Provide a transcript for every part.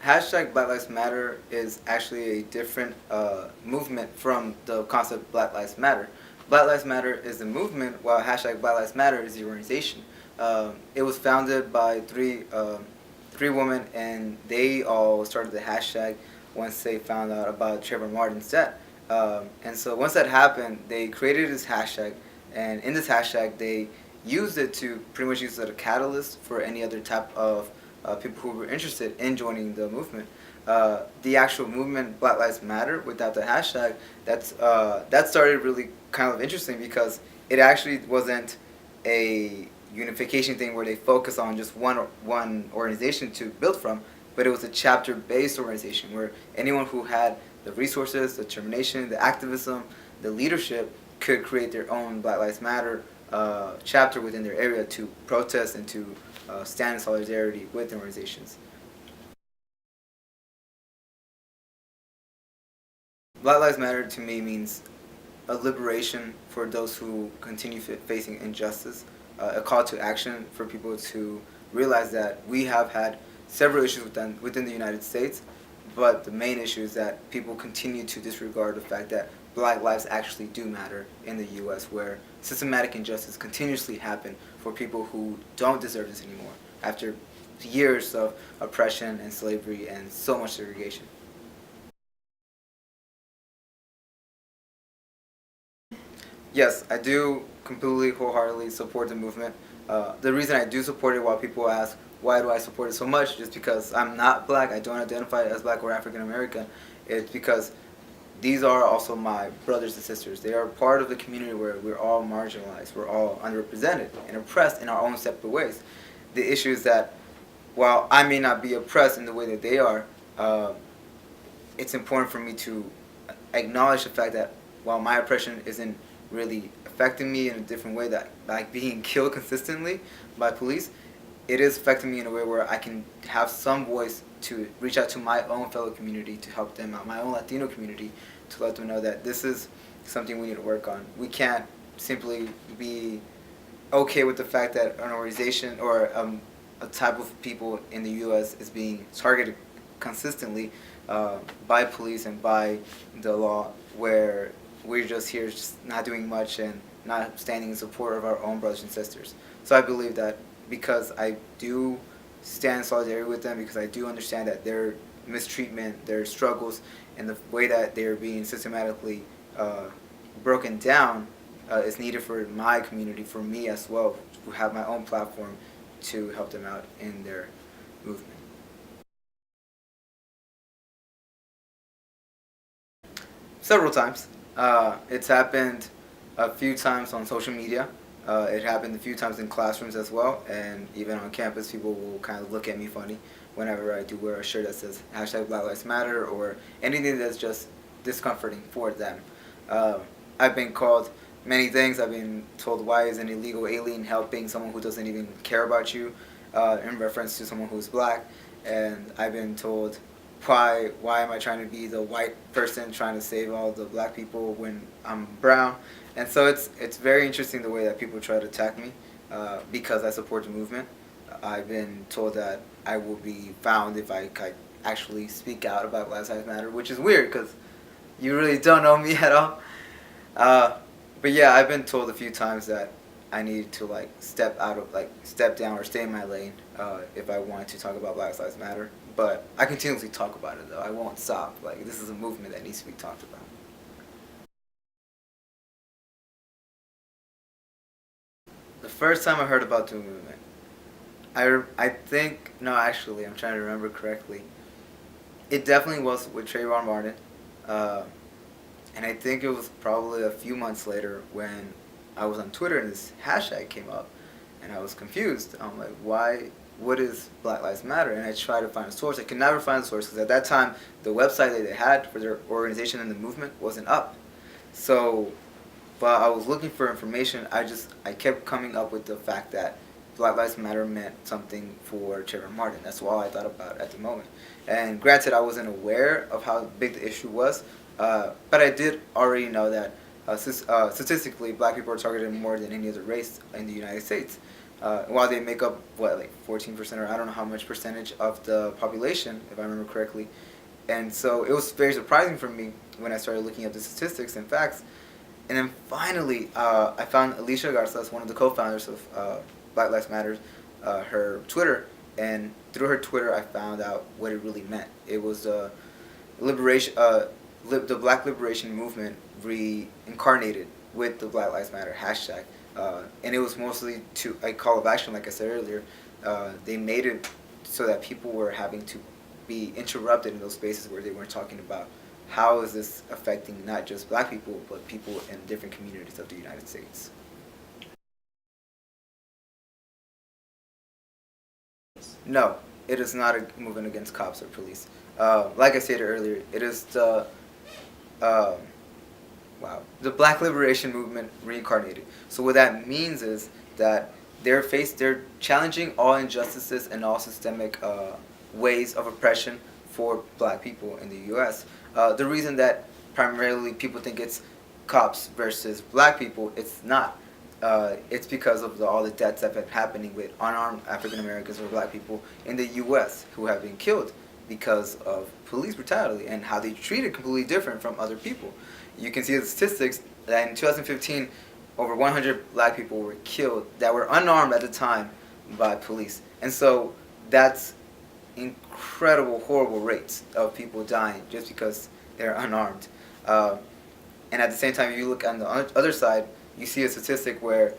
Hashtag Black Lives Matter is actually a different movement from the concept Black Lives Matter. Black Lives Matter is the movement, while hashtag Black Lives Matter is the organization. It was founded by three women, and they all started the hashtag once they found out about Trayvon Martin's death. And so once that happened, they created this hashtag, and in this hashtag, they used it to pretty much use it as a catalyst for any other type of people who were interested in joining the movement. The actual movement, Black Lives Matter, without the hashtag, that started really kind of interesting because it actually wasn't a unification thing where they focus on just one organization to build from, but it was a chapter-based organization where anyone who had the resources, the determination, the activism, the leadership could create their own Black Lives Matter chapter within their area to protest and to stand in solidarity with the organizations. Black Lives Matter to me means a liberation for those who continue facing injustice, a call to action for people to realize that we have had several issues within the United States, but the main issue is that people continue to disregard the fact that Black lives actually do matter in the U.S., where systematic injustice continuously happen for people who don't deserve this anymore after years of oppression and slavery and so much segregation. Yes, I do completely wholeheartedly support the movement. The reason I do support it, while people ask why do I support it so much, just because I'm not black, I don't identify as black or African American, it's because these are also my brothers and sisters. They are part of the community where we're all marginalized, we're all underrepresented and oppressed in our own separate ways. The issue is that while I may not be oppressed in the way that they are, it's important for me to acknowledge the fact that while my oppression isn't really affecting me in a different way, that like being killed consistently by police, it is affecting me in a way where I can have some voice to reach out to my own fellow community to help them out, my own Latino community, to let them know that this is something we need to work on. We can't simply be okay with the fact that an organization or a type of people in the U.S. is being targeted consistently by police and by the law, where we're just here just not doing much and not standing in support of our own brothers and sisters. So I believe that because I do stand in solidarity with them, because I do understand that their mistreatment, their struggles, and the way that they're being systematically broken down is needed for my community, for me as well, to have my own platform to help them out in their movement. Several times. It's happened a few times on social media. It happened a few times in classrooms as well, and even on campus, people will kind of look at me funny whenever I do wear a shirt that says hashtag Black Lives Matter or anything that's just discomforting for them. I've been called many things. I've been told, why is an illegal alien helping someone who doesn't even care about you, in reference to someone who's black. And I've been told, why am I trying to be the white person trying to save all the black people when I'm brown? And so it's very interesting the way that people try to attack me because I support the movement. I've been told that I will be found if I actually speak out about Black Lives Matter, which is weird because you really don't know me at all. But yeah, I've been told a few times that I need to step down or stay in my lane if I want to talk about Black Lives Matter. But I continuously talk about it though. I won't stop. This is a movement that needs to be talked about. The first time I heard about the movement, I think, no, actually, I'm trying to remember correctly. It definitely was with Trayvon Martin. And I think it was probably a few months later when I was on Twitter and this hashtag came up, and I was confused. I'm like, what is Black Lives Matter? And I tried to find a source. I could never find a source because at that time, the website that they had for their organization and the movement wasn't up. So while I was looking for information, I kept coming up with the fact that Black Lives Matter meant something for Trayvon Martin. That's all I thought about at the moment. And granted, I wasn't aware of how big the issue was, but I did already know that statistically, black people are targeted more than any other race in the United States. while they make up what, like 14%, or I don't know how much percentage of the population, if I remember correctly. And so it was very surprising for me when I started looking at the statistics and facts. And then finally, I found Alicia Garza's, one of the co-founders of Black Lives Matter, her Twitter, and through her Twitter, I found out what it really meant. It was liberation, the Black Liberation Movement reincarnated with the Black Lives Matter hashtag, and it was mostly to a call of action. Like I said earlier, they made it so that people were having to be interrupted in those spaces where they weren't talking about how is this affecting not just Black people but people in different communities of the United States. No, it is not a movement against cops or police. Like I stated earlier, it is um, the Black Liberation Movement reincarnated. So what that means is that they're challenging all injustices and all systemic ways of oppression for Black people in the U.S. The reason that primarily people think it's cops versus Black people, it's not. It's because of all the deaths that have been happening with unarmed African Americans or Black people in the U.S. who have been killed because of police brutality and how they treated completely different from other people. You can see the statistics that in 2015, over 100 Black people were killed that were unarmed at the time by police. And so that's incredible, horrible rates of people dying just because they're unarmed. And at the same time, if you look on the other side, you see a statistic where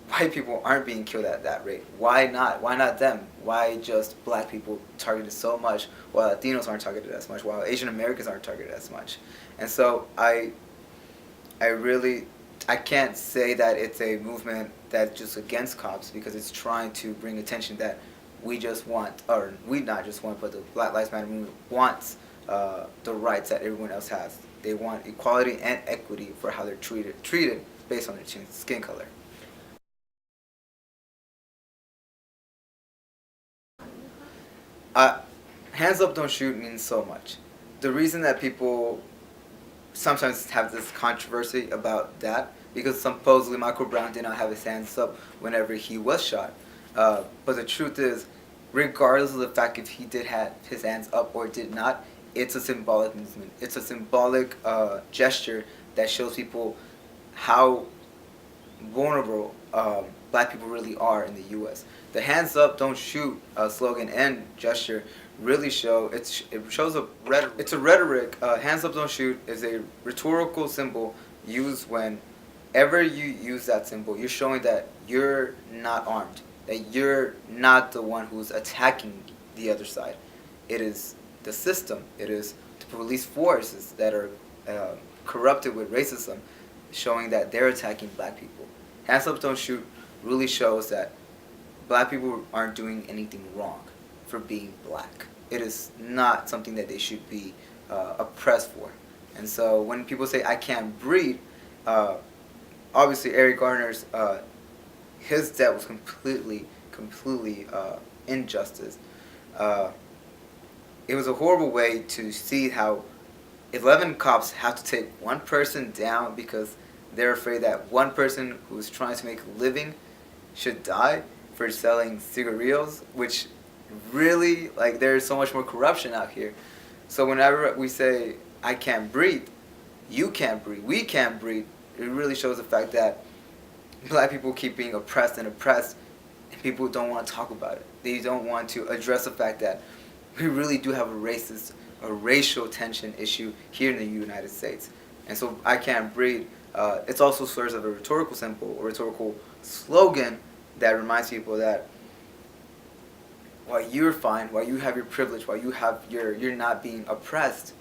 white people aren't being killed at that rate. Why not? Why not them? Why just Black people targeted so much, while Latinos aren't targeted as much, while Asian Americans aren't targeted as much? And so I can't say that it's a movement that's just against cops, because it's trying to bring attention that we just want, or we not just want, but the Black Lives Matter movement wants the rights that everyone else has. They want equality and equity for how they're treated based on their skin color. Uh, Hands up, don't shoot means so much. The reason that people sometimes have this controversy about that, because supposedly Michael Brown did not have his hands up whenever he was shot. But the truth is, regardless of the fact if he did have his hands up or did not, it's a symbolic movement. It's a symbolic gesture that shows people how vulnerable Black people really are in the U.S. The "Hands Up, Don't Shoot" slogan and gesture really it shows a rhetoric. It's a rhetoric. "Hands Up, Don't Shoot" is a rhetorical symbol used whenever you use that symbol. You're showing that you're not armed, that you're not the one who's attacking the other side. It is the system. It is the police forces that are corrupted with racism, showing that they're attacking Black people. "Hands Up, Don't Shoot" really shows that Black people aren't doing anything wrong for being Black. It is not something that they should be oppressed for. And so when people say "I can't breathe," obviously Eric Garner's his death was completely injustice. It was a horrible way to see how 11 cops have to take one person down because they're afraid that one person who's trying to make a living should die for selling cigarillos, which really, like, there's so much more corruption out here. So whenever we say "I can't breathe," you can't breathe, we can't breathe, it really shows the fact that Black people keep being oppressed, and people don't want to talk about it. They don't want to address the fact that we really do have a racial tension issue here in the United States. And so "I can't breathe," it's also serves as a rhetorical symbol, a rhetorical slogan that reminds people that while you're fine, while you have your privilege, while you're not being oppressed,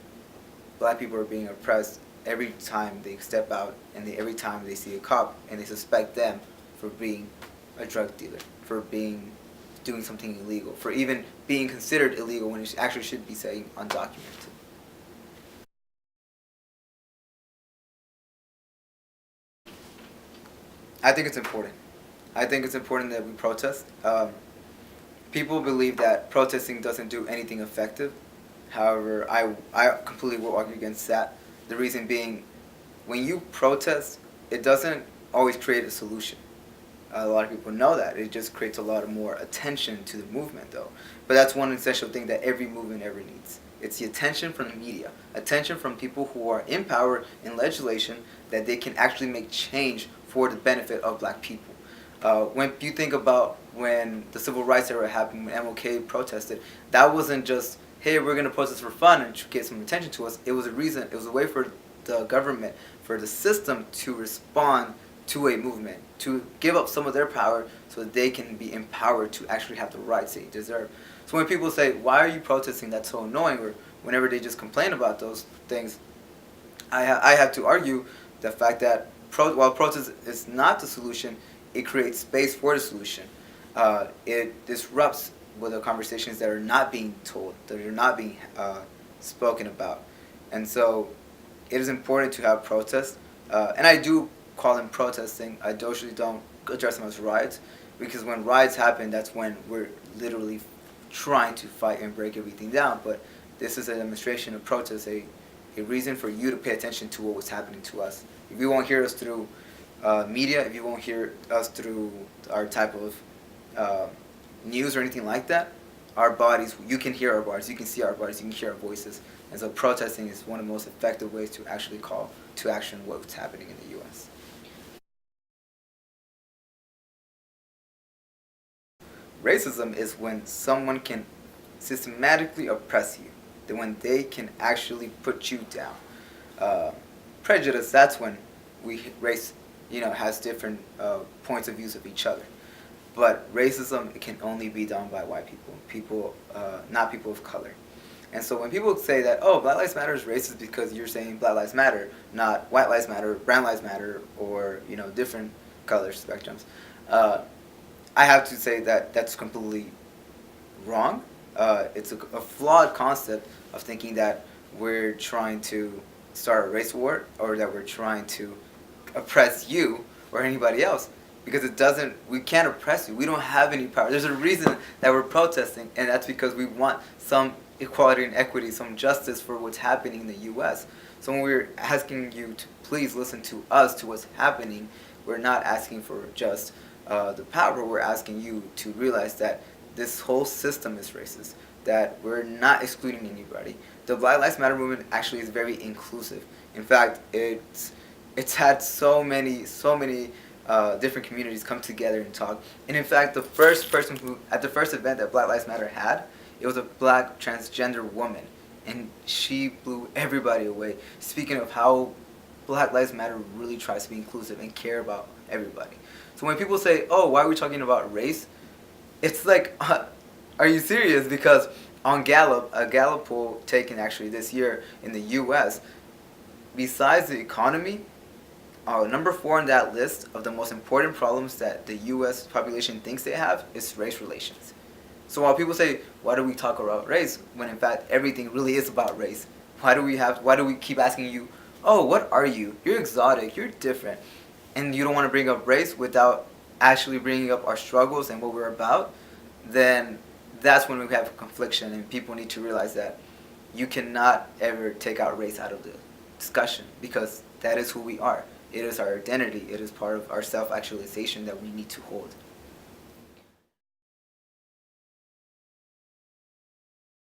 Black people are being oppressed every time they step out, and every time they see a cop and they suspect them for being a drug dealer, for doing something illegal, for even being considered illegal when it actually should be saying undocumented. I think it's important. I think it's important that we protest. People believe that protesting doesn't do anything effective. However, I completely will argue against that. The reason being, when you protest, it doesn't always create a solution. a lot of people know that. It just creates a lot of more attention to the movement, though. But that's one essential thing that every movement ever needs. It's the attention from the media, attention from people who are in power in legislation that they can actually make change for the benefit of black people. When you think about when the civil rights era happened, when MLK protested, that wasn't just, hey, we're going to protest for fun and get some attention to us. It was a reason, it was a way for the government, for the system to respond to a movement, to give up some of their power so that they can be empowered to actually have the rights they deserve. So when people say, why are you protesting, that's so annoying, or whenever they just complain about those things, I have to argue the fact that while protest is not the solution, it creates space for the solution. It disrupts with the conversations that are not being told, that are not being spoken about. And so it is important to have protests. And I do call them protesting. I usually don't address them as riots, because when riots happen, that's when we're literally trying to fight and break everything down. But this is a demonstration of protest, a reason for you to pay attention to what was happening to us. If you won't hear us through media, if you won't hear us through our type of news or anything like that, our bodies, you can hear our bodies, you can see our bodies, you can hear our voices. And so protesting is one of the most effective ways to actually call to action what's happening in the U.S. Racism is when someone can systematically oppress you, when they can actually put you down. Prejudice, that's when race, has different points of views of each other. But racism, it can only be done by white people, not people of color. And so when people say that, oh, Black Lives Matter is racist because you're saying Black Lives Matter, not White Lives Matter, Brown Lives Matter, or different color spectrums, I have to say that that's completely wrong. It's a flawed concept of thinking that we're trying to start a race war, or that we're trying to oppress you or anybody else, because we can't oppress you. We don't have any power. There's a reason that we're protesting, and that's because we want some equality and equity, some justice for what's happening in the U.S. So when we're asking you to please listen to us, to what's happening, we're not asking for just the power. We're asking you to realize that this whole system is racist, that we're not excluding anybody. The Black Lives Matter movement actually is very inclusive. In fact, it's had so many different communities come together and talk. And in fact, the first person who, at the first event that Black Lives Matter had, it was a black transgender woman. And she blew everybody away, speaking of how Black Lives Matter really tries to be inclusive and care about everybody. So when people say, oh, why are we talking about race? It's like, are you serious? Because on Gallup, a Gallup poll taken actually this year in the U.S., besides the economy, number 4 on that list of the most important problems that the U.S. population thinks they have is race relations. So while people say, why do we talk about race, when in fact everything really is about race? Why do we keep asking you, oh, what are you? You're exotic, you're different. And you don't want to bring up race without actually bringing up our struggles and what we're about, then that's when we have a confliction, and people need to realize that you cannot ever take out race out of the discussion, because that is who we are. It is our identity. It is part of our self-actualization that we need to hold.